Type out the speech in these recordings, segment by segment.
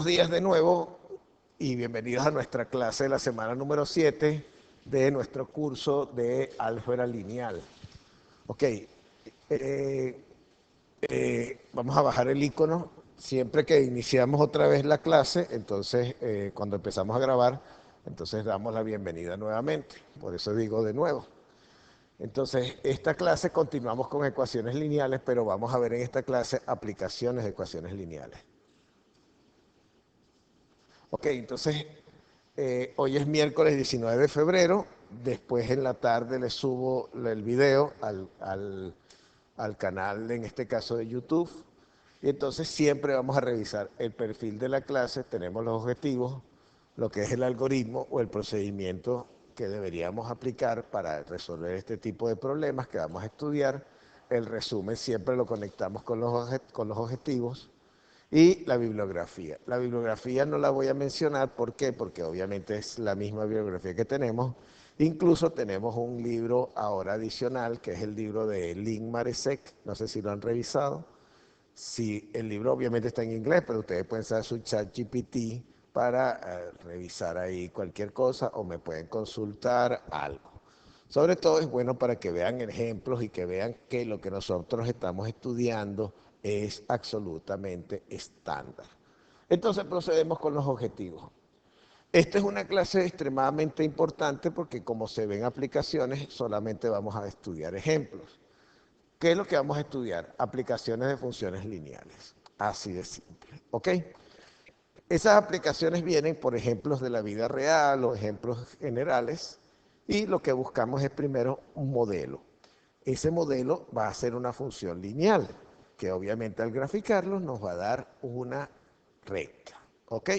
Buenos días de nuevo y bienvenidos a nuestra clase de la semana número 7 de nuestro curso de álgebra lineal. Ok, vamos a bajar el icono. Siempre que iniciamos otra vez la clase, entonces cuando empezamos a grabar, entonces damos la bienvenida nuevamente. Por eso digo de nuevo. Entonces, esta clase continuamos con ecuaciones lineales, pero vamos a ver en esta clase aplicaciones de ecuaciones lineales. Ok, entonces hoy es miércoles 19 de febrero. Después en la tarde le subo el video al canal, en este caso de YouTube. Y entonces siempre vamos a revisar el perfil de la clase. Tenemos los objetivos, lo que es el algoritmo o el procedimiento que deberíamos aplicar para resolver este tipo de problemas que vamos a estudiar. El resumen siempre lo conectamos con los objetivos y la bibliografía. La bibliografía no la voy a mencionar, ¿por qué? Porque obviamente es la misma bibliografía que tenemos. Incluso tenemos un libro ahora adicional, que es el libro de Lynn Maresek, no sé si lo han revisado. Sí, el libro obviamente está en inglés, pero ustedes pueden usar su chat GPT para revisar ahí cualquier cosa o me pueden consultar algo. Sobre todo es bueno para que vean ejemplos y que vean que lo que nosotros estamos estudiando es absolutamente estándar. Entonces procedemos con los objetivos. Esta es una clase extremadamente importante porque como se ven aplicaciones, solamente vamos a estudiar ejemplos. ¿Qué es lo que vamos a estudiar? Aplicaciones de funciones lineales. Así de simple. ¿Ok? Esas aplicaciones vienen por ejemplos de la vida real o ejemplos generales y lo que buscamos es primero un modelo. Ese modelo va a ser una función lineal que obviamente al graficarlo nos va a dar una recta. ¿Ok?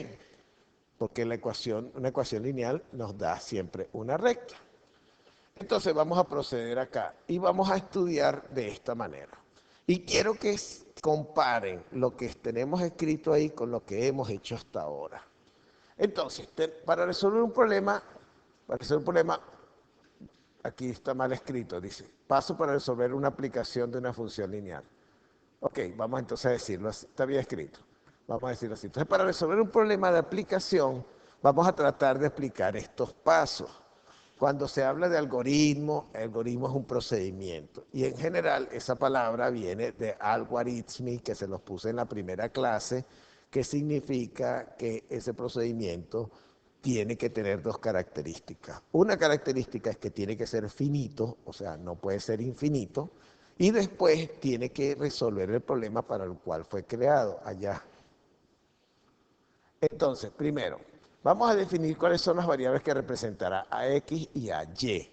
Porque una ecuación lineal nos da siempre una recta. Entonces vamos a proceder acá y vamos a estudiar de esta manera. Y quiero que comparen lo que tenemos escrito ahí con lo que hemos hecho hasta ahora. Entonces, para resolver un problema, aquí está mal escrito, dice, paso para resolver una aplicación de una función lineal. Ok, vamos entonces a decirlo así, está bien escrito. Vamos a decirlo así. Entonces, para resolver un problema de aplicación, vamos a tratar de explicar estos pasos. Cuando se habla de algoritmo, el algoritmo es un procedimiento. Y en general esa palabra viene de algoritmi, que se los puse en la primera clase, que significa que ese procedimiento tiene que tener dos características. Una característica es que tiene que ser finito, o sea, no puede ser infinito, y después tiene que resolver el problema para el cual fue creado allá. Entonces, primero, vamos a definir cuáles son las variables que representará a X y a Y.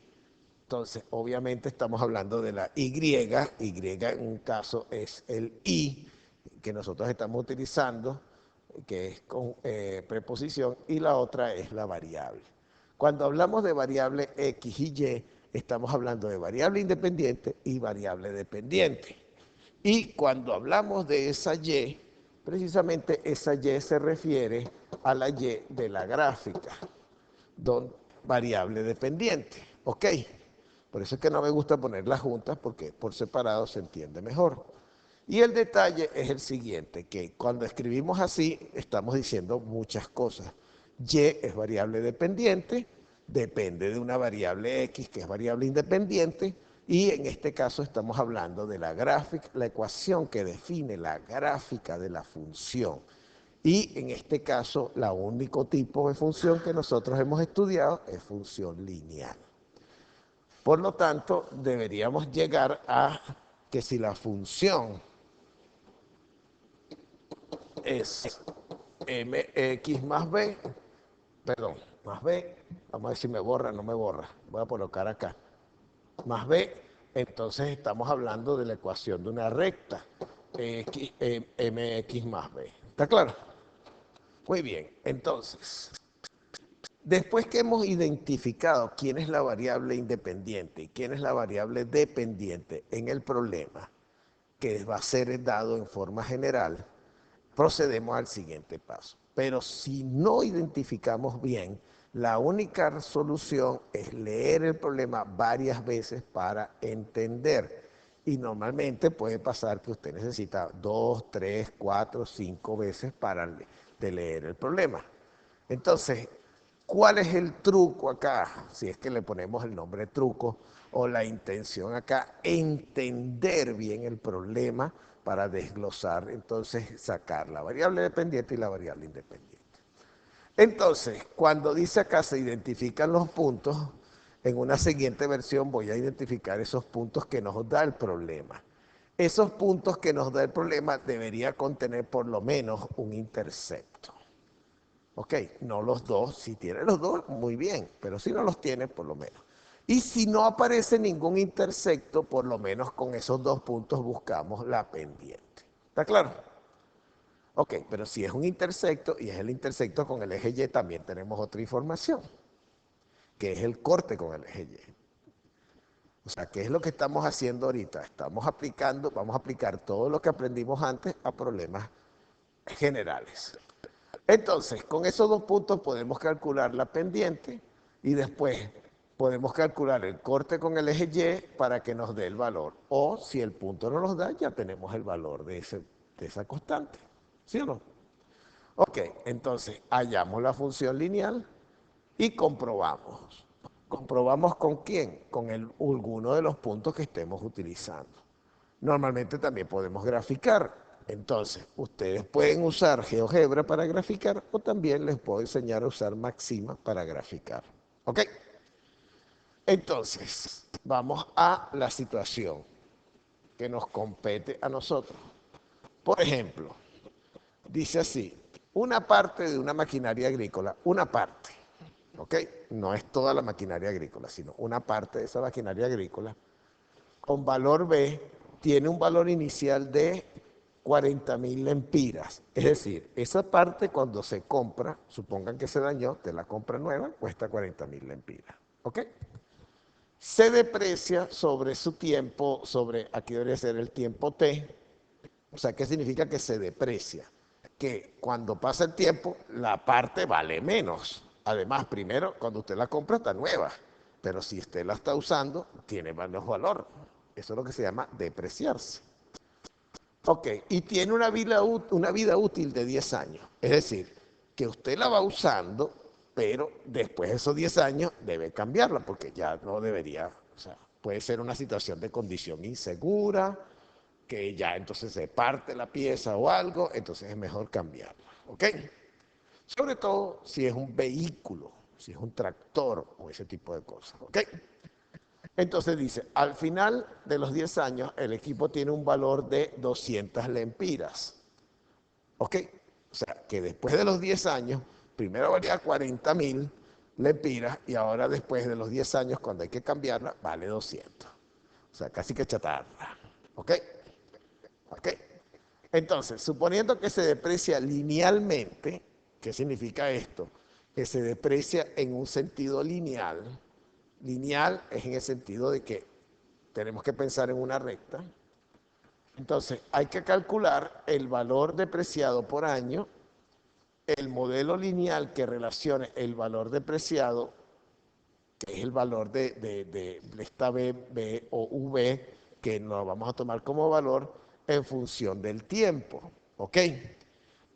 Entonces, obviamente estamos hablando de la Y. Y en un caso es el I que nosotros estamos utilizando, que es con preposición, y la otra es la variable. Cuando hablamos de variable X y Y, estamos hablando de variable independiente y variable dependiente. Y cuando hablamos de esa Y, precisamente esa Y se refiere a la Y de la gráfica, variable dependiente. ¿Ok? Por eso es que no me gusta ponerlas juntas porque por separado se entiende mejor. Y el detalle es el siguiente, que cuando escribimos así estamos diciendo muchas cosas. Y es variable dependiente, depende de una variable X que es variable independiente, y en este caso estamos hablando de la gráfica, la ecuación que define la gráfica de la función. Y en este caso, el único tipo de función que nosotros hemos estudiado es función lineal. Por lo tanto, deberíamos llegar a que si la función es mx más b, perdón, más b, vamos a ver si me borra, no me borra, voy a colocar acá, más b, entonces estamos hablando de la ecuación de una recta, mx más b. ¿Está claro? Muy bien, entonces, después que hemos identificado quién es la variable independiente y quién es la variable dependiente en el problema, que va a ser dado en forma general, procedemos al siguiente paso. Pero si no identificamos bien, la única solución es leer el problema varias veces para entender. Y normalmente puede pasar que usted necesita 2, 3, 4, 5 veces para de leer el problema. Entonces, ¿cuál es el truco acá? Si es que le ponemos el nombre truco o la intención acá, entender bien el problema para desglosar, entonces sacar la variable dependiente y la variable independiente. Entonces, cuando dice acá se identifican los puntos, en una siguiente versión voy a identificar esos puntos que nos da el problema. Esos puntos que nos da el problema debería contener por lo menos un intercepto. Ok, no los dos. Si tiene los dos, muy bien, pero si no los tiene, por lo menos. Y si no aparece ningún intersecto, por lo menos con esos dos puntos buscamos la pendiente. ¿Está claro? Ok, pero si es un intersecto y es el intersecto con el eje Y, también tenemos otra información, que es el corte con el eje Y. O sea, ¿qué es lo que estamos haciendo ahorita? Estamos aplicando, vamos a aplicar todo lo que aprendimos antes a problemas generales. Entonces, con esos dos puntos podemos calcular la pendiente y después podemos calcular el corte con el eje Y para que nos dé el valor. O si el punto no nos da, ya tenemos el valor de esa constante. ¿Sí o no? Ok, entonces hallamos la función lineal y comprobamos. ¿Comprobamos con quién? Con alguno de los puntos que estemos utilizando. Normalmente también podemos graficar. Entonces, ustedes pueden usar GeoGebra para graficar o también les puedo enseñar a usar Maxima para graficar. ¿Ok? Entonces, vamos a la situación que nos compete a nosotros. Por ejemplo, dice así, una parte de una maquinaria agrícola, una parte, ¿ok? No es toda la maquinaria agrícola, sino una parte de esa maquinaria agrícola, con valor B, tiene un valor inicial de 40.000 lempiras. Es decir, esa parte cuando se compra, supongan que se dañó, te la compra nueva, cuesta 40.000 lempiras. ¿Ok? Se deprecia sobre su tiempo, aquí debería ser el tiempo T. O sea, ¿qué significa que se deprecia? Que cuando pasa el tiempo, la parte vale menos. Además, primero, cuando usted la compra está nueva, pero si usted la está usando, tiene menos valor. Eso es lo que se llama depreciarse. Ok, y tiene una vida útil de 10 años. Es decir, que usted la va usando, pero después de esos 10 años debe cambiarla, porque ya no debería, o sea, puede ser una situación de condición insegura, que ya entonces se parte la pieza o algo, entonces es mejor cambiarla. ¿Ok? Sobre todo si es un vehículo, si es un tractor o ese tipo de cosas. ¿Ok? Entonces dice, al final de los 10 años el equipo tiene un valor de 200 lempiras. ¿Ok? O sea, que después de los 10 años, primero valía 40.000 lempiras y ahora después de los 10 años, cuando hay que cambiarla, vale 200. O sea, casi que chatarra. ¿Ok? ¿Ok? Entonces, suponiendo que se deprecia linealmente, ¿qué significa esto? Que se deprecia en un sentido lineal. Lineal es en el sentido de que tenemos que pensar en una recta. Entonces, hay que calcular el valor depreciado por año, el modelo lineal que relacione el valor depreciado, que es el valor de esta B o V, que nos vamos a tomar como valor en función del tiempo. ¿Ok?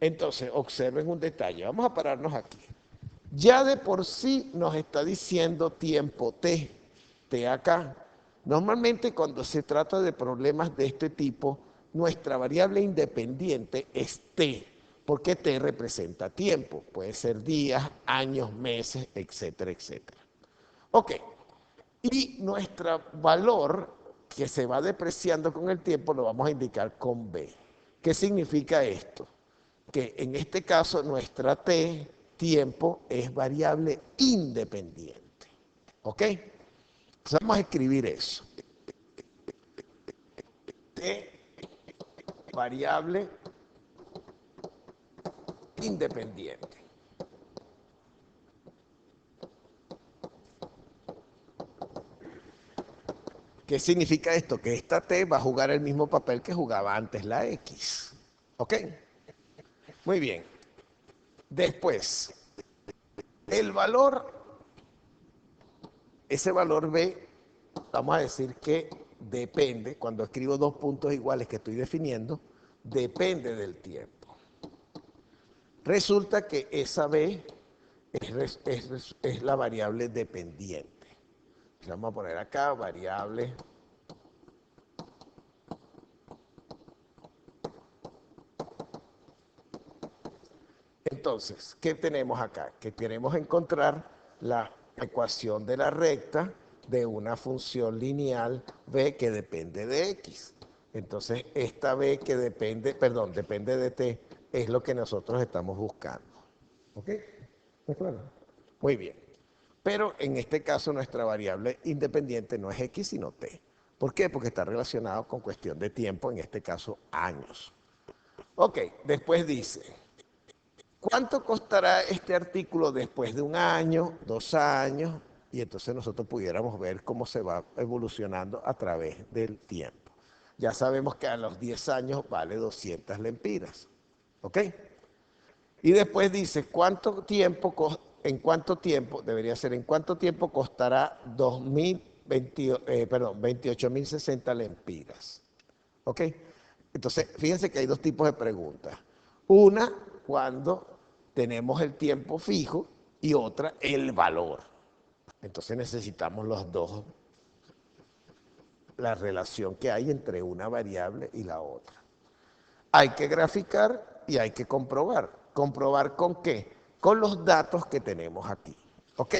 Entonces, observen un detalle. Vamos a pararnos aquí. Ya de por sí nos está diciendo tiempo T, T acá. Normalmente cuando se trata de problemas de este tipo, nuestra variable independiente es T, porque T representa tiempo. Puede ser días, años, meses, etcétera, etcétera. Ok, y nuestro valor que se va depreciando con el tiempo lo vamos a indicar con B. ¿Qué significa esto? Que en este caso nuestra T, tiempo, es variable independiente. ¿Ok? Entonces vamos a escribir eso. T, variable independiente. ¿Qué significa esto? Que esta T va a jugar el mismo papel que jugaba antes la X. ¿Ok? Muy bien. Después, el valor, ese valor B, vamos a decir que depende, cuando escribo dos puntos iguales que estoy definiendo, depende del tiempo. Resulta que esa b es la variable dependiente. Vamos a poner acá variable Entonces, ¿qué tenemos acá? Que queremos encontrar la ecuación de la recta de una función lineal b que depende de x. Entonces, esta b que depende, perdón, depende de t, es lo que nosotros estamos buscando. ¿Ok? ¿De acuerdo? Muy bien. Pero en este caso nuestra variable independiente no es x, sino t. ¿Por qué? Porque está relacionado con cuestión de tiempo, en este caso años. Ok, después dice, ¿cuánto costará este artículo después de un año, 2 años? Y entonces nosotros pudiéramos ver cómo se va evolucionando a través del tiempo. Ya sabemos que a los 10 años vale 200 lempiras. ¿Ok? Y después dice, ¿en cuánto tiempo, debería ser, en cuánto tiempo costará 28.060 lempiras? ¿Ok? Entonces, fíjense que hay dos tipos de preguntas. Una, cuando tenemos el tiempo fijo, y otra, el valor. Entonces necesitamos los dos, la relación que hay entre una variable y la otra. Hay que graficar y hay que comprobar. ¿Comprobar con qué? Con los datos que tenemos aquí. ¿Ok?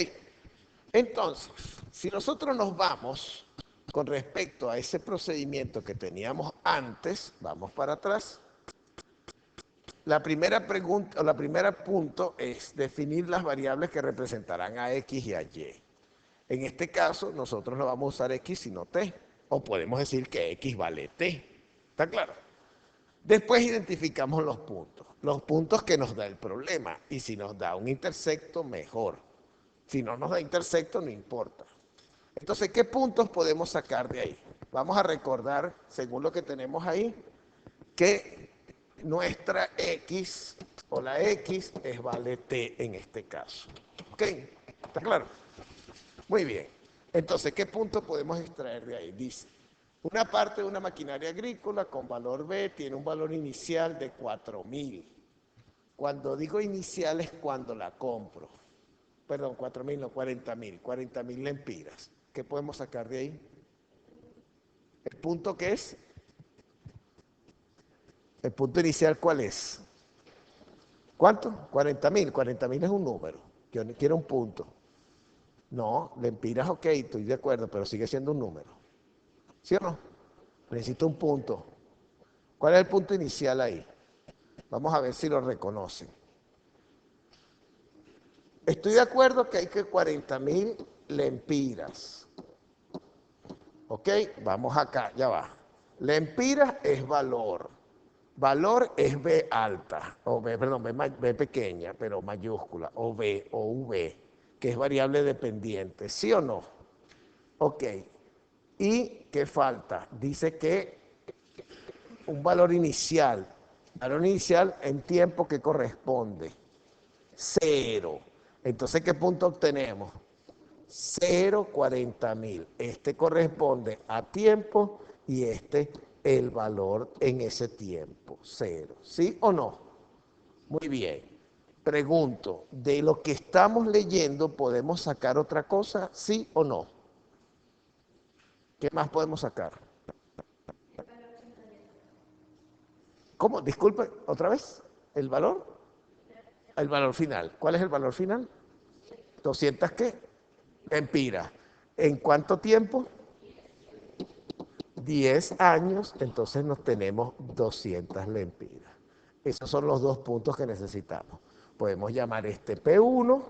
Entonces, si nosotros nos vamos con respecto a ese procedimiento que teníamos antes, vamos para atrás. La primera pregunta, o la primera punto es definir las variables que representarán a X y a Y. En este caso, nosotros no vamos a usar X sino T. O podemos decir que X vale T. ¿Está claro? Después identificamos los puntos que nos da el problema. Y si nos da un intersecto, mejor. Si no nos da intersecto, no importa. Entonces, ¿qué puntos podemos sacar de ahí? Vamos a recordar, según lo que tenemos ahí, que nuestra X o la X es vale T en este caso. ¿Ok? ¿Está claro? Muy bien. Entonces, ¿qué puntos podemos extraer de ahí? Dice, una parte de una maquinaria agrícola con valor B tiene un valor inicial de 4.000. Cuando digo inicial es cuando la compro. Perdón, 4.000 no, 40.000. 40.000 lempiras. ¿Qué podemos sacar de ahí? ¿El punto qué es? ¿El punto inicial cuál es? ¿Cuánto? 40.000. 40.000 es un número. Yo quiero un punto. No, lempiras, ok, estoy de acuerdo, pero sigue siendo un número. ¿Sí o no? Necesito un punto. ¿Cuál es el punto inicial ahí? Vamos a ver si lo reconocen. Estoy de acuerdo que hay que 40.000 lempiras. ¿Ok? Vamos acá, ya va. Lempiras es valor. Valor es B alta, o B, perdón, B pequeña, pero mayúscula, o B, o V, que es variable dependiente, ¿sí o no? Ok. ¿Y qué falta? Dice que un valor inicial en tiempo que corresponde, 0. Entonces, ¿qué punto obtenemos? 0,40.000. Este corresponde a tiempo y este el valor en ese tiempo, 0. ¿Sí o no? Muy bien. Pregunto, ¿de lo que estamos leyendo podemos sacar otra cosa? ¿Sí o no? ¿Qué más podemos sacar? ¿Cómo? Disculpe, otra vez. ¿El valor? El valor final. ¿Cuál es el valor final? 200 qué? Empiras. ¿En cuánto tiempo? 10 años, entonces nos tenemos 200 lempiras. Esos son los dos puntos que necesitamos. Podemos llamar este P1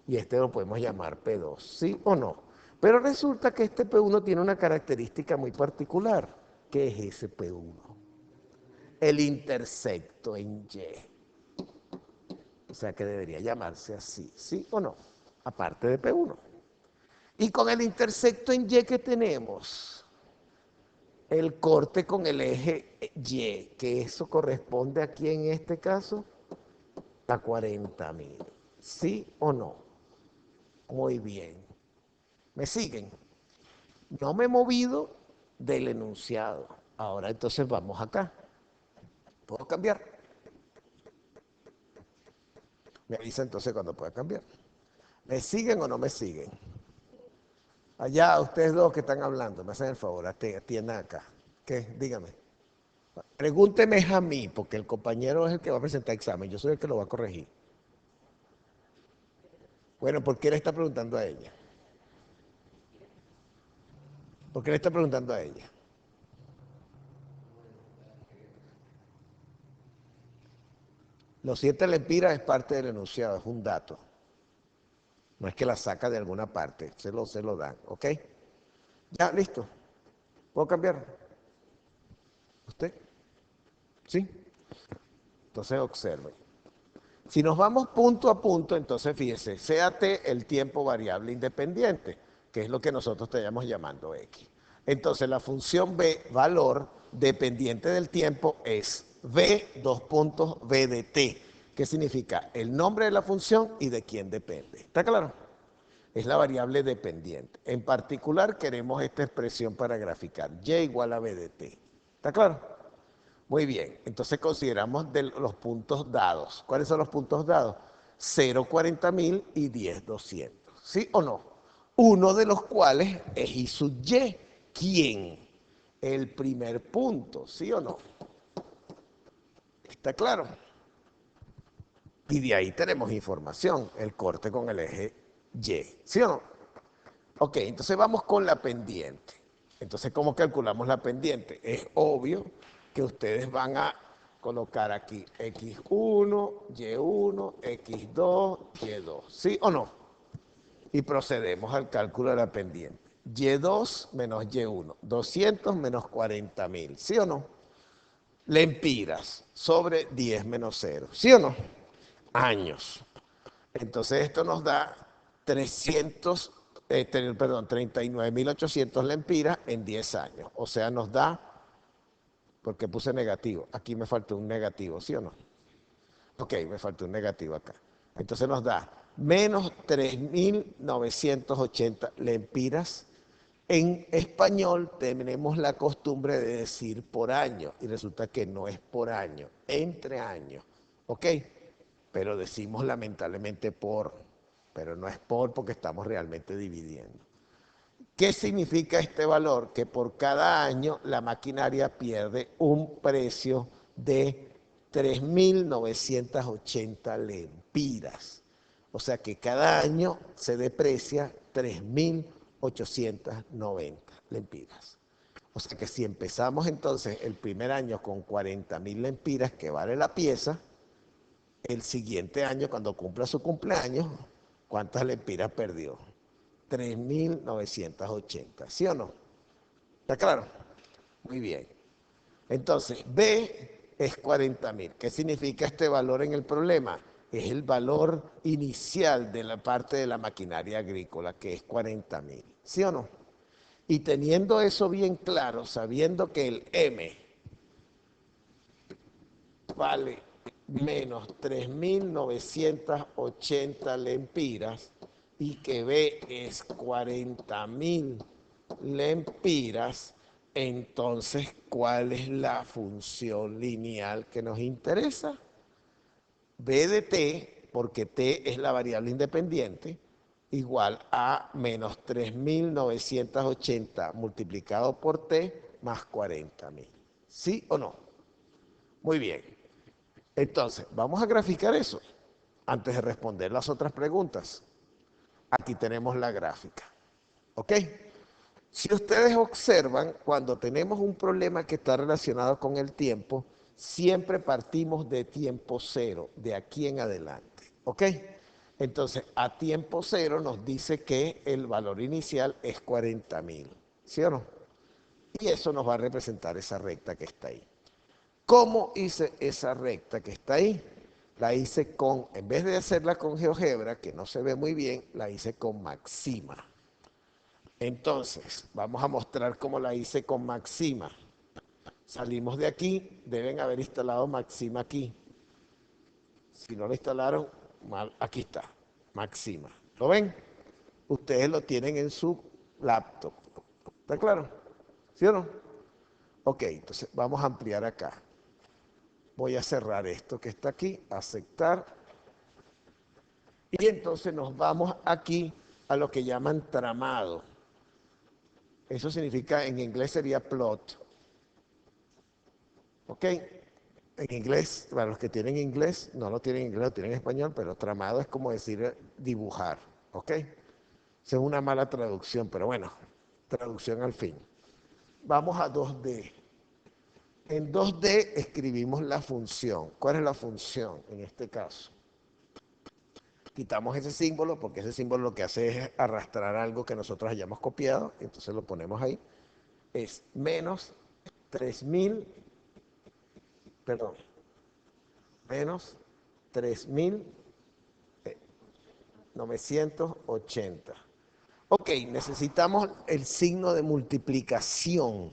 y este lo podemos llamar P2, ¿sí o no? Pero resulta que este P1 tiene una característica muy particular. ¿Qué es ese P1? El intersecto en Y. O sea que debería llamarse así, ¿sí o no? Aparte de P1. Y con el intersecto en Y que tenemos, el corte con el eje Y, que eso corresponde aquí en este caso a 40.000. ¿Sí o no? Muy bien. ¿Me siguen? No me he movido del enunciado. Ahora entonces vamos acá. ¿Puedo cambiar? Me avisa entonces cuando pueda cambiar. ¿Me siguen o no me siguen? Allá, ustedes dos que están hablando, me hacen el favor, atiendan acá. ¿Qué? Dígame. Pregúnteme a mí, porque el compañero es el que va a presentar examen, yo soy el que lo va a corregir. Bueno, ¿por qué le está preguntando a ella? ¿Por qué le está preguntando a ella? Los 7 lempiras es parte del enunciado, es un dato. No es que la saca de alguna parte, se lo dan, ¿ok? Ya, listo. ¿Puedo cambiar? ¿Usted? ¿Sí? Entonces observe. Si nos vamos punto a punto, entonces fíjese, sea t el tiempo variable independiente, que es lo que nosotros estaríamos llamando x. Entonces la función b, valor dependiente del tiempo, es v, dos puntos, v de t, que significa el nombre de la función y de quién depende. ¿Está claro? Es la variable dependiente. En particular queremos esta expresión para graficar, y igual a v de t. ¿Está claro? Muy bien, entonces consideramos de los puntos dados. ¿Cuáles son los puntos dados? 0, 40.000 y 10, 200. ¿Sí o no? Uno de los cuales es I sub Y. ¿Quién? El primer punto, ¿sí o no? ¿Está claro? Y de ahí tenemos información, el corte con el eje Y, ¿sí o no? Ok, entonces vamos con la pendiente. Entonces, ¿cómo calculamos la pendiente? Es obvio que ustedes van a colocar aquí X1, Y1, X2, Y2. ¿Sí o no? Y procedemos al cálculo de la pendiente. Y2 menos Y1, 200 menos 40.000. ¿Sí o no? Lempiras sobre 10 menos 0. ¿Sí o no? Años. Entonces esto nos da 39.800 lempiras en 10 años. O sea, nos da, porque puse negativo, aquí me faltó un negativo, ¿sí o no? Ok, me faltó un negativo acá. Entonces nos da menos 3.980 lempiras. En español tenemos la costumbre de decir por año y resulta que no es por año, entre años. ¿Ok? Pero decimos lamentablemente por, pero no es por porque estamos realmente dividiendo. ¿Qué significa este valor? Que por cada año la maquinaria pierde un precio de 3.980 lempiras. O sea que cada año se deprecia 3.890 lempiras. O sea que si empezamos entonces el primer año con 40.000 lempiras que vale la pieza, el siguiente año, cuando cumpla su cumpleaños, ¿cuántas lempiras perdió? 3.980, ¿sí o no? ¿Está claro? Muy bien. Entonces, B es 40.000. ¿Qué significa este valor en el problema? Es el valor inicial de la parte de la maquinaria agrícola, que es 40.000, ¿sí o no? Y teniendo eso bien claro, sabiendo que el M vale menos 3.980 lempiras y que B es 40.000 lempiras, entonces, ¿cuál es la función lineal que nos interesa? B de T, porque T es la variable independiente, igual a menos 3.980 multiplicado por T más 40.000. ¿Sí o no? Muy bien. Entonces, vamos a graficar eso antes de responder las otras preguntas. Aquí tenemos la gráfica. ¿Ok? Si ustedes observan, cuando tenemos un problema que está relacionado con el tiempo, siempre partimos de tiempo cero, de aquí en adelante. ¿Ok? Entonces, a tiempo cero nos dice que el valor inicial es 40.000. ¿Sí o no? Y eso nos va a representar esa recta que está ahí. ¿Cómo hice esa recta que está ahí? La hice con, en vez de hacerla con GeoGebra, que no se ve muy bien, la hice con Maxima. Entonces, vamos a mostrar cómo la hice con Maxima. Salimos de aquí, deben haber instalado Maxima aquí. Si no lo instalaron, mal, aquí está, Maxima. ¿Lo ven? Ustedes lo tienen en su laptop. ¿Está claro? ¿Sí o no? Ok, entonces vamos a ampliar acá. Voy a cerrar esto que está aquí, aceptar. Y entonces nos vamos aquí a lo que llaman tramado. Eso significa, en inglés sería plot. ¿Ok? En inglés, para los que tienen inglés, no lo tienen en inglés, lo tienen en español, pero tramado es como decir dibujar. ¿Ok? Esa es una mala traducción, pero bueno, traducción al fin. Vamos a 2D. En 2D escribimos la función. ¿Cuál es la función en este caso? Quitamos ese símbolo porque ese símbolo lo que hace es arrastrar algo que nosotros hayamos copiado, entonces lo ponemos ahí. Es menos 3000, perdón, menos 3980. Ok, necesitamos el signo de multiplicación.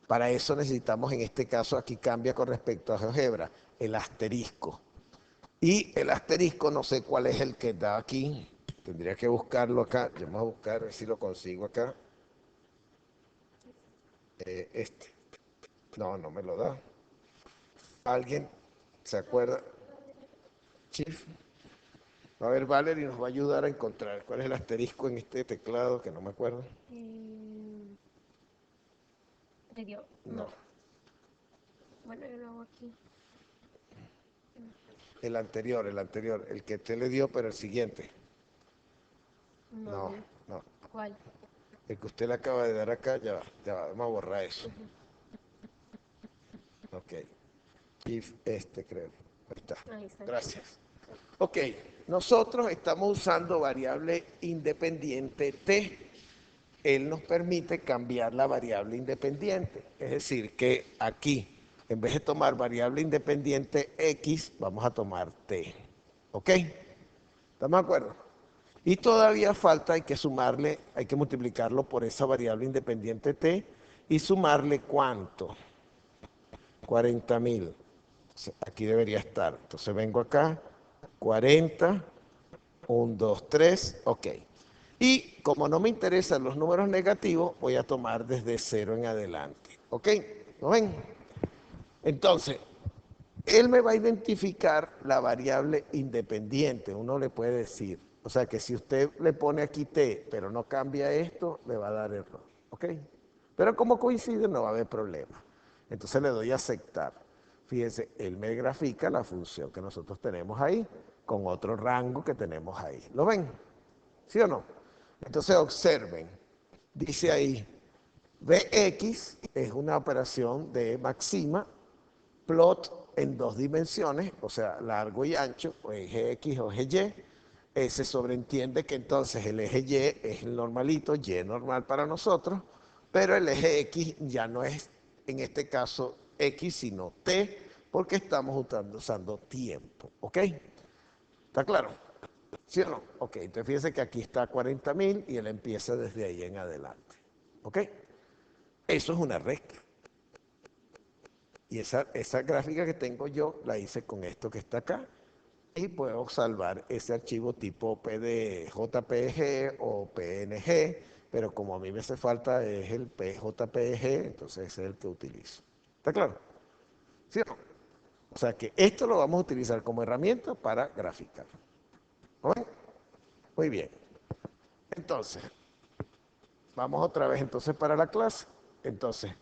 Para eso necesitamos, en este caso, aquí cambia con respecto a GeoGebra, el asterisco. Y el asterisco, no sé cuál es el que da aquí. Tendría que buscarlo acá. Vamos a buscar, a ver si lo consigo acá. Este. No, no me lo da. ¿Alguien se acuerda? Chief. A ver, Valerie nos va a ayudar a encontrar cuál es el asterisco en este teclado, que no me acuerdo. ¿Te dio? No. Bueno, yo lo hago aquí. El anterior, el que te le dio, pero el siguiente. No, No. no. ¿Cuál? El que usted le acaba de dar acá, ya va, vamos a borrar eso. Ok. If este, creo. Ahí está. Ahí está. Gracias. Ok, nosotros estamos usando variable independiente t. Él nos permite cambiar la variable independiente. Es decir, que aquí, en vez de tomar variable independiente x, vamos a tomar t. ¿Ok? ¿Estamos de acuerdo? Y todavía falta, hay que sumarle, hay que multiplicarlo por esa variable independiente t y sumarle ¿cuánto? 40.000. Aquí debería estar. Entonces vengo acá, 40, 1, 2, 3, ok. Y como no me interesan los números negativos, voy a tomar desde 0 en adelante. ¿Ok? ¿Lo ven? Entonces, él me va a identificar la variable independiente. Uno le puede decir, o sea que si usted le pone aquí t, pero no cambia esto, le va a dar error. ¿Ok? Pero como coincide, no va a haber problema. Entonces le doy a aceptar. Fíjense, él me grafica la función que nosotros tenemos ahí con otro rango que tenemos ahí. ¿Lo ven? ¿Sí o no? Entonces observen. Dice ahí, Vx es una operación de máxima, plot en 2 dimensiones, o sea, largo y ancho, o eje X o eje Y. Se sobreentiende que entonces el eje Y es el normalito, Y normal para nosotros, pero el eje X ya no es, en este caso, X, sino T, porque estamos usando tiempo. ¿Ok? ¿Está claro? ¿Sí o no? Ok, entonces fíjense que aquí está 40.000 y él empieza desde ahí en adelante. ¿Ok? Eso es una recta. Y esa gráfica que tengo yo la hice con esto que está acá. Y puedo salvar ese archivo tipo JPG o PNG, pero como a mí me hace falta es el JPG, entonces ese es el que utilizo. ¿Está claro? ¿Sí o no? O sea que esto lo vamos a utilizar como herramienta para graficar. ¿Oye? Muy bien. Entonces, vamos otra vez entonces para la clase. Entonces,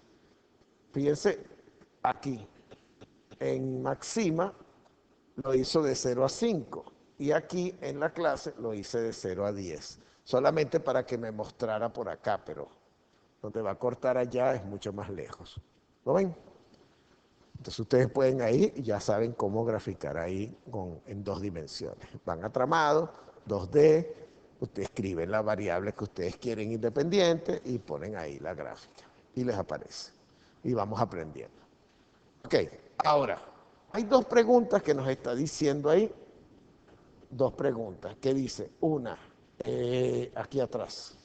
fíjense aquí, en Maxima lo hizo de 0 a 5 y aquí en la clase lo hice de 0 a 10. Solamente para que me mostrara por acá, pero donde va a cortar allá es mucho más lejos. ¿Lo ven? Entonces ustedes pueden ahí y ya saben cómo graficar ahí en 2 dimensiones. Van a tramado, 2D, ustedes escriben la variable que ustedes quieren independiente y ponen ahí la gráfica y les aparece. Y vamos aprendiendo. Ok, ahora, hay 2 preguntas que nos está diciendo ahí. 2 preguntas. ¿Qué dice? Una, aquí atrás.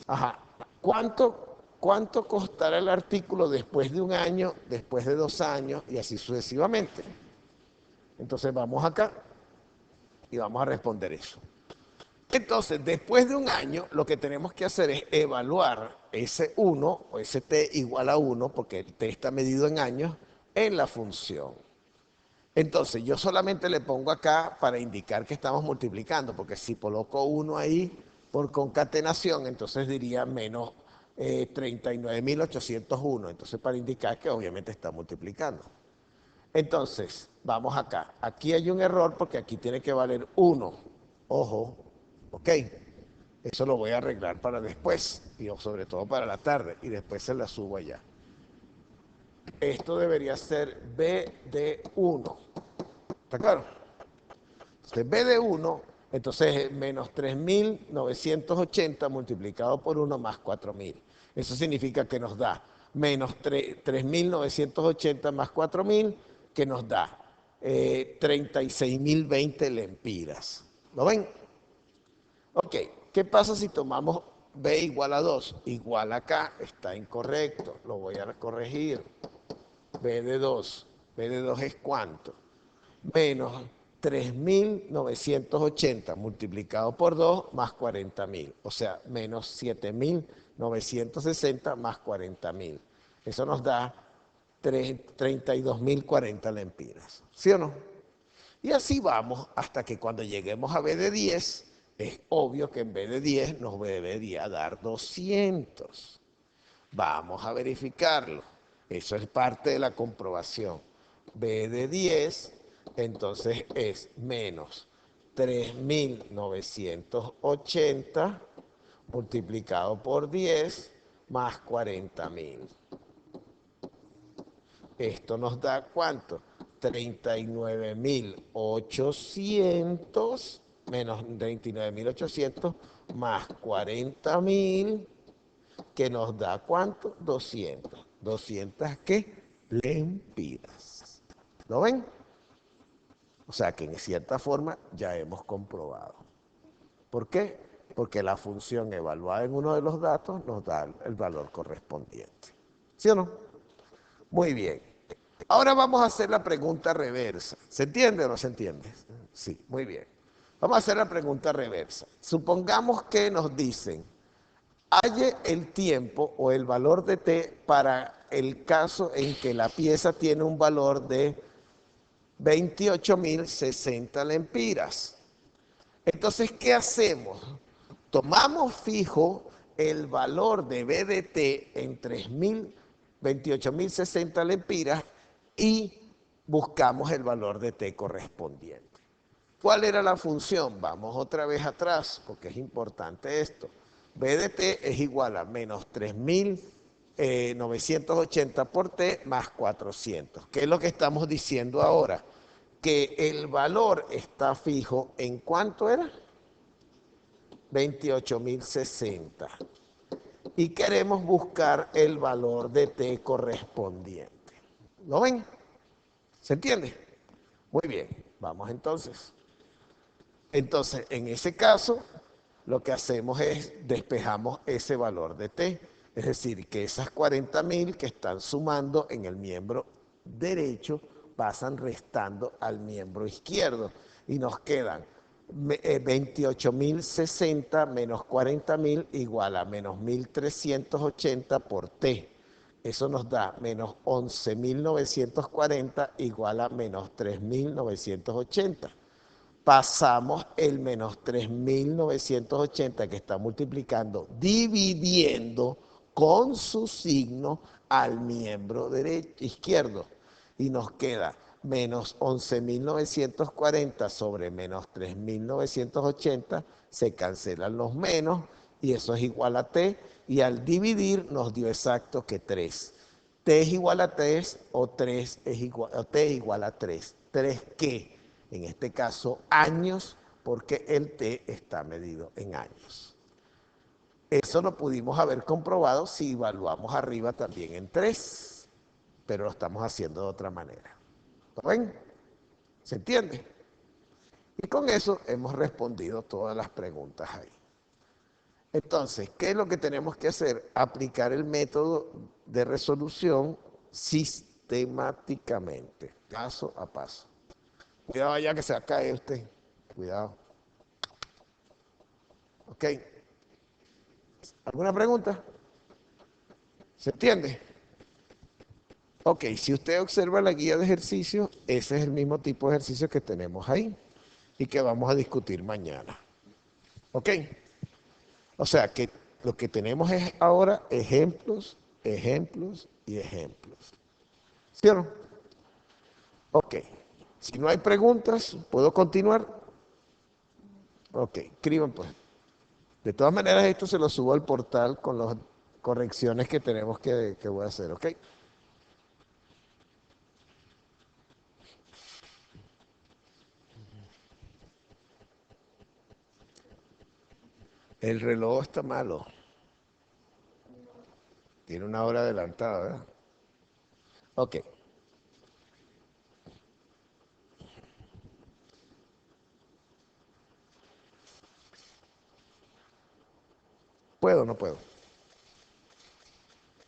Ajá. ¿Cuánto costará el artículo después de 1 año, después de 2 años y así sucesivamente? Entonces vamos acá y vamos a responder eso. Entonces, después de 1 año, lo que tenemos que hacer es evaluar ese 1 o ese t igual a 1, porque el t está medido en años, en la función. Entonces, yo solamente le pongo acá para indicar que estamos multiplicando, porque si coloco 1 ahí por concatenación, entonces diría menos 39.801. Entonces, para indicar que obviamente está multiplicando. Entonces, vamos acá. Aquí hay un error porque aquí tiene que valer 1. Ojo, ok. Eso lo voy a arreglar para después, y sobre todo para la tarde, y después se la subo allá. Esto debería ser B de 1. ¿Está claro? Entonces, B de 1, entonces es menos 3.980 multiplicado por 1 más 4.000. Eso significa que nos da menos 3.980 más 4.000, que nos da 36.020 lempiras. ¿Lo ven? Ok, ¿qué pasa si tomamos B igual a 2? Igual acá, está incorrecto, lo voy a corregir. B de 2. ¿B de 2 es cuánto? Menos 3.980 multiplicado por 2 más 40.000. O sea, menos 7.960 más 40.000. Eso nos da 32.040 lempiras. ¿Sí o no? Y así vamos hasta que cuando lleguemos a B de 10, es obvio que en B de 10 nos debería dar 200. Vamos a verificarlo. Eso es parte de la comprobación. B de 10, entonces es menos 3.980 multiplicado por 10 más 40.000. Esto nos da ¿cuánto? 39.800 menos 39.800 más 40.000, que nos da ¿cuánto? 200. ¿200 qué? Lempiras. ¿Lo ven? O sea que en cierta forma ya hemos comprobado. ¿Por qué? Porque la función evaluada en uno de los datos nos da el valor correspondiente. ¿Sí o no? Muy bien. Ahora vamos a hacer la pregunta reversa. ¿Se entiende o no se entiende? Sí, muy bien. Vamos a hacer la pregunta reversa. Supongamos que nos dicen, halle el tiempo o el valor de t para el caso en que la pieza tiene un valor de 28.060 lempiras. Entonces, ¿qué hacemos? Tomamos fijo el valor de B de t en 28.060 lempiras y buscamos el valor de t correspondiente. ¿Cuál era la función? Vamos otra vez atrás, porque es importante esto. B de t es igual a menos 3.980 por t más 400. ¿Qué es lo que estamos diciendo ahora? Que el valor está fijo en ¿cuánto era? 28.060. Y queremos buscar el valor de t correspondiente. ¿Lo ven? ¿Se entiende? Muy bien, vamos entonces. Entonces, en ese caso, lo que hacemos es despejamos ese valor de t. Es decir, que esas 40.000 que están sumando en el miembro derecho pasan restando al miembro izquierdo y nos quedan 28.060 menos 40.000 igual a menos 1.380 por t. Eso nos da menos 11.940 igual a menos 3.980. Pasamos el menos 3.980 que está multiplicando, dividiendo con su signo al miembro derecho, izquierdo. Y nos queda menos 11.940 sobre menos 3.980, se cancelan los menos y eso es igual a t, y al dividir nos dio exacto que 3. T es igual a 3 o, 3 es igual, o t es igual a 3. ¿3 qué? En este caso, años, porque el t está medido en años. Eso lo pudimos haber comprobado si evaluamos arriba también en 3, pero lo estamos haciendo de otra manera. ¿Lo ven? ¿Se entiende? Y con eso hemos respondido todas las preguntas ahí. Entonces, ¿qué es lo que tenemos que hacer? Aplicar el método de resolución sistemáticamente, paso a paso. Cuidado allá que se va a caer usted. Cuidado. ¿Ok? ¿Alguna pregunta? ¿Se entiende? Ok, si usted observa la guía de ejercicio, ese es el mismo tipo de ejercicio que tenemos ahí y que vamos a discutir mañana. ¿Ok? O sea que lo que tenemos es ahora ejemplos, ejemplos y ejemplos. ¿Sí o no? Ok. Si no hay preguntas, ¿puedo continuar? Ok, escriban pues. De todas maneras, esto se lo subo al portal con las correcciones que tenemos que voy a hacer, ¿ok? El reloj está malo. Tiene una hora adelantada, ¿verdad? Ok. ¿Puedo o no puedo?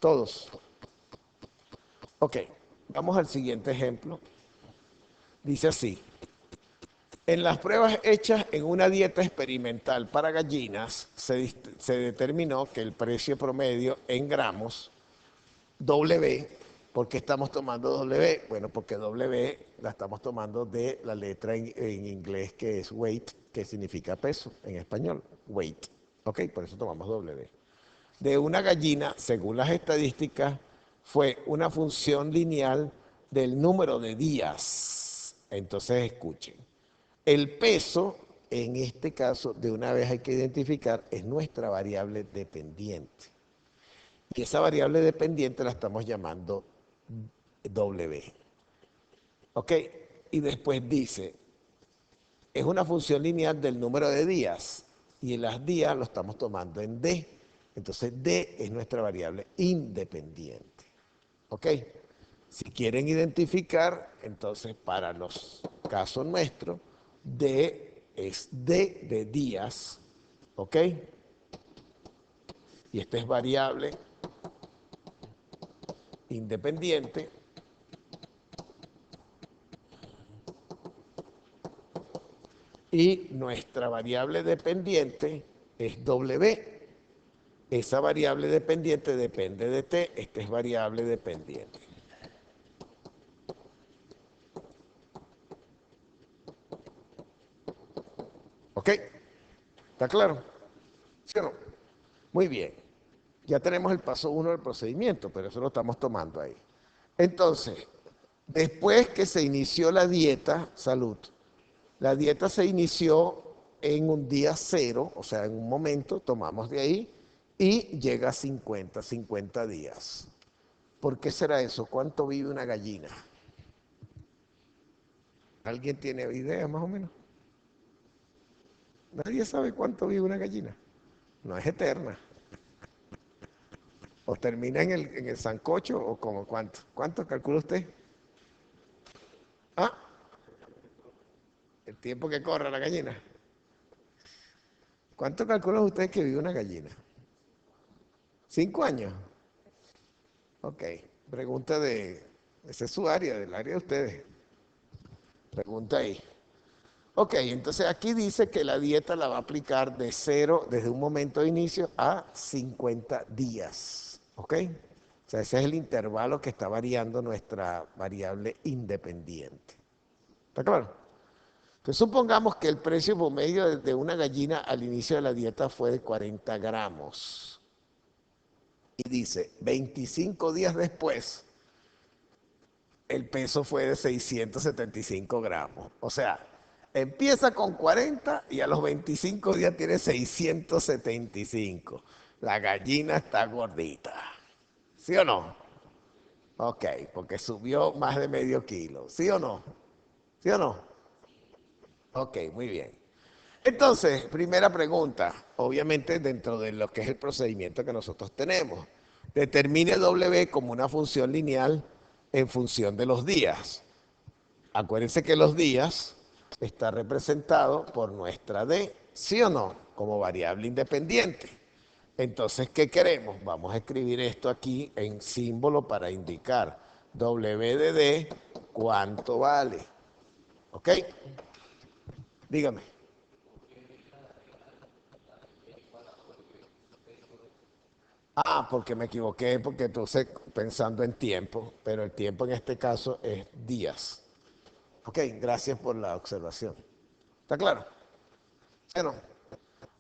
Todos. Ok. Vamos al siguiente ejemplo. Dice así. En las pruebas hechas en una dieta experimental para gallinas, se determinó que el precio promedio en gramos W, ¿por qué estamos tomando W? Bueno, porque W la estamos tomando de la letra en inglés que es weight, que significa peso en español, weight. Ok, por eso tomamos W. De una gallina, según las estadísticas, fue una función lineal del número de días. Entonces escuchen. El peso, en este caso, de una vez hay que identificar, es nuestra variable dependiente. Y esa variable dependiente la estamos llamando W. ¿Ok? Y después dice, es una función lineal del número de días. Y en las días lo estamos tomando en D. Entonces D es nuestra variable independiente. ¿Ok? Si quieren identificar, entonces para los casos nuestros, D es D de días. ¿Ok? Y esta es variable independiente. Y nuestra variable dependiente es W. Esa variable dependiente depende de T. Esta es variable dependiente. ¿Ok? ¿Está claro? ¿Sí o no? Muy bien. Ya tenemos el paso 1 del procedimiento, pero eso lo estamos tomando ahí. Entonces, después que se inició la dieta, salud, la dieta se inició en un día cero, o sea, en un momento, tomamos de ahí, y llega a 50 días. ¿Por qué será eso? ¿Cuánto vive una gallina? ¿Alguien tiene idea más o menos? Nadie sabe cuánto vive una gallina. No es eterna. O termina en el sancocho o como cuánto. ¿Cuánto calcula usted? Ah, el tiempo que corre la gallina. ¿Cuánto calcula usted que vive una gallina? 5 años. Ok. Pregunta de... Esa es su área, del área de ustedes. Pregunta ahí. Ok, entonces aquí dice que la dieta la va a aplicar de cero, desde un momento de inicio, a 50 días. ¿Ok? O sea, ese es el intervalo que está variando nuestra variable independiente. ¿Está claro? Entonces supongamos que el precio promedio de una gallina al inicio de la dieta fue de 40 gramos. Y dice, 25 días después, el peso fue de 675 gramos. O sea, empieza con 40 y a los 25 días tiene 675. La gallina está gordita. ¿Sí o no? Ok, porque subió más de medio kilo. ¿Sí o no? ¿Sí o no? Ok, muy bien. Entonces, primera pregunta, obviamente dentro de lo que es el procedimiento que nosotros tenemos. Determine W como una función lineal en función de los días. Acuérdense que los días está representado por nuestra D, ¿sí o no? Como variable independiente. Entonces, ¿qué queremos? Vamos a escribir esto aquí en símbolo para indicar W de D, ¿cuánto vale? ¿Ok? Dígame. porque me equivoqué, porque entonces pensando en tiempo, pero el tiempo en este caso es días. Ok, gracias por la observación. ¿Está claro? Bueno,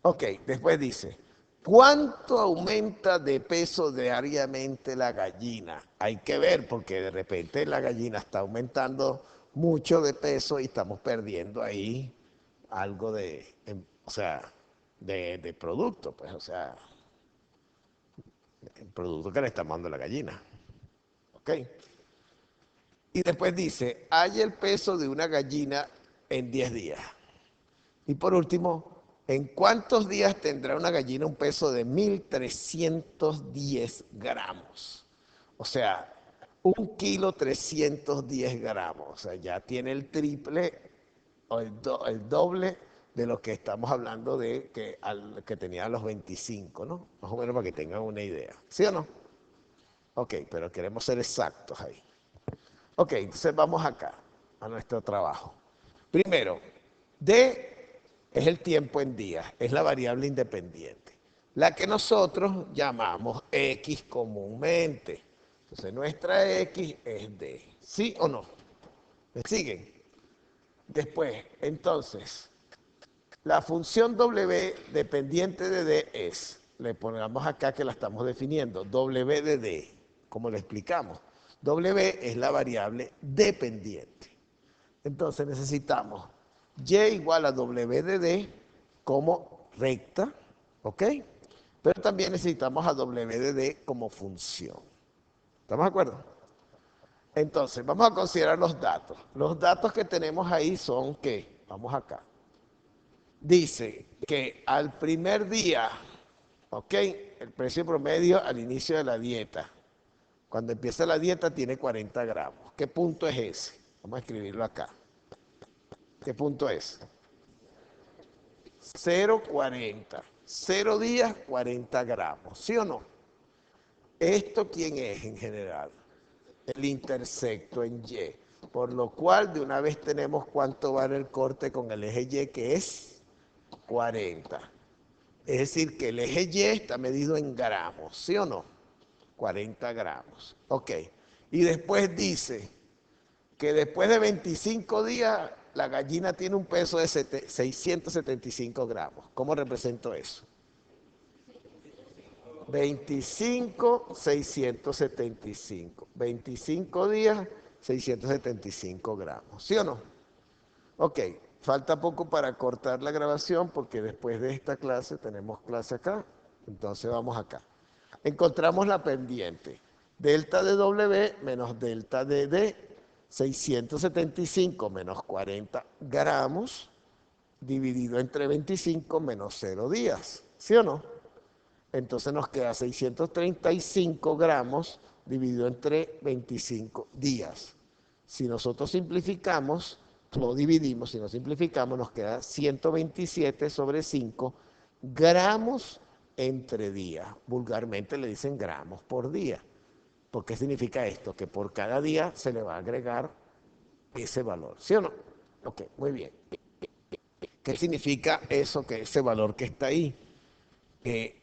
ok, después dice, ¿cuánto aumenta de peso diariamente la gallina? Hay que ver porque de repente la gallina está aumentando mucho de peso y estamos perdiendo ahí algo de, o sea, de producto, pues, o sea, el producto que le está dando la gallina. ¿Ok? Y después dice, hay el peso de una gallina en 10 días. Y por último, ¿en cuántos días tendrá una gallina un peso de 1.310 gramos? O sea, 1 kilo 310 gramos. O sea, ya tiene el triple o el doble de lo que estamos hablando de que tenía a los 25, ¿no? Más o menos para que tengan una idea. ¿Sí o no? Ok, pero queremos ser exactos ahí. Ok, entonces vamos acá, a nuestro trabajo. Primero, D es el tiempo en días, es la variable independiente, la que nosotros llamamos X comúnmente. Entonces nuestra X es D, ¿sí o no? ¿Me siguen? Después, entonces, la función W dependiente de D es, le ponemos acá que la estamos definiendo, W de D, como le explicamos. W es la variable dependiente. Entonces necesitamos Y igual a W de D como recta, ¿ok? Pero también necesitamos a W de D como función. ¿Estamos de acuerdo? Entonces, vamos a considerar los datos. Los datos que tenemos ahí son que, vamos acá, dice que al primer día, ¿ok? El precio promedio al inicio de la dieta. Cuando empieza la dieta tiene 40 gramos. ¿Qué punto es ese? Vamos a escribirlo acá. ¿Qué punto es? 0,40. 0 días, 40 gramos. ¿Sí o no? ¿Esto quién es en general? El intersecto en Y. Por lo cual, de una vez tenemos cuánto vale el corte con el eje Y, que es 40. Es decir, que el eje Y está medido en gramos, ¿sí o no? 40 gramos. Ok. Y después dice que después de 25 días la gallina tiene un peso de 675 gramos. ¿Cómo represento eso? 25, 675. 25 días, 675 gramos. ¿Sí o no? Ok, falta poco para cortar la grabación porque después de esta clase tenemos clase acá. Entonces vamos acá. Encontramos la pendiente. Delta de W menos delta de D. 675 menos 40 gramos dividido entre 25 menos 0 días. ¿Sí o no? Entonces nos queda 635 gramos dividido entre 25 días. Si nosotros simplificamos, lo dividimos, si no simplificamos, nos queda 127 sobre 5 gramos entre días. Vulgarmente le dicen gramos por día. ¿Por qué significa esto? Que por cada día se le va a agregar ese valor. ¿Sí o no? Ok, muy bien. ¿Qué significa eso, que ese valor que está ahí? Que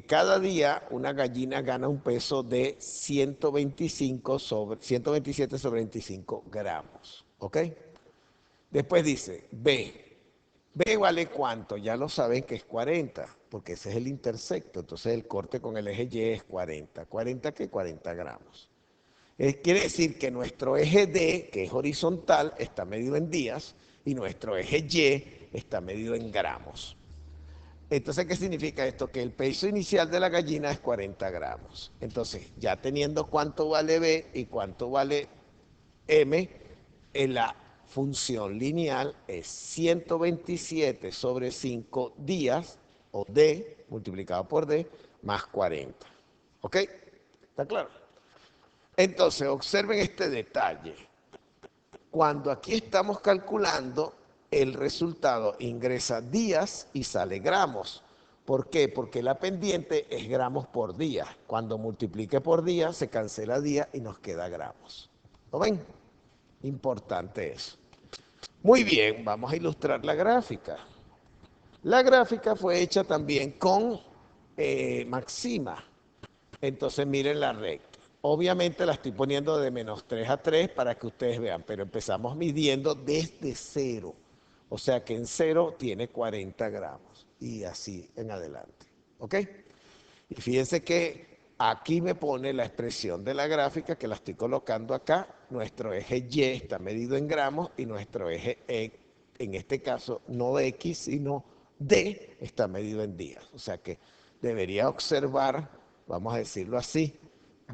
cada día una gallina gana un peso de 127 sobre 25 gramos. ¿Ok? Después dice B. B vale cuánto, ya lo saben que es 40, porque ese es el intersecto. Entonces el corte con el eje Y es 40. ¿40 qué? 40 gramos. Quiere decir que nuestro eje D, que es horizontal, está medido en días y nuestro eje Y está medido en gramos. Entonces, ¿qué significa esto? Que el peso inicial de la gallina es 40 gramos. Entonces, ya teniendo cuánto vale B y cuánto vale M, en la función lineal es 127 sobre 5 días, o D, multiplicado por D, más 40. ¿Ok? ¿Está claro? Entonces, observen este detalle. Cuando aquí estamos calculando, el resultado ingresa días y sale gramos. ¿Por qué? Porque la pendiente es gramos por día. Cuando multiplique por día, se cancela día y nos queda gramos. ¿Lo ven? Importante eso. Muy bien, vamos a ilustrar la gráfica. La gráfica fue hecha también con Maxima. Entonces miren la recta. Obviamente la estoy poniendo de -3 a 3 para que ustedes vean, pero empezamos midiendo desde cero. O sea que en cero tiene 40 gramos y así en adelante. ¿Ok? Y fíjense que aquí me pone la expresión de la gráfica que la estoy colocando acá. Nuestro eje Y está medido en gramos y nuestro eje en este caso no X, sino D, está medido en días. O sea que debería observar, vamos a decirlo así,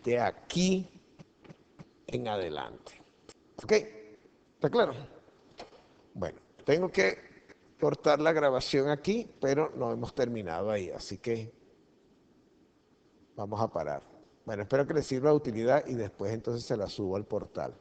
de aquí en adelante. ¿Ok? ¿Está claro? Bueno, tengo que cortar la grabación aquí, pero no hemos terminado ahí, así que vamos a parar. Bueno, espero que les sirva de utilidad y después entonces se la subo al portal.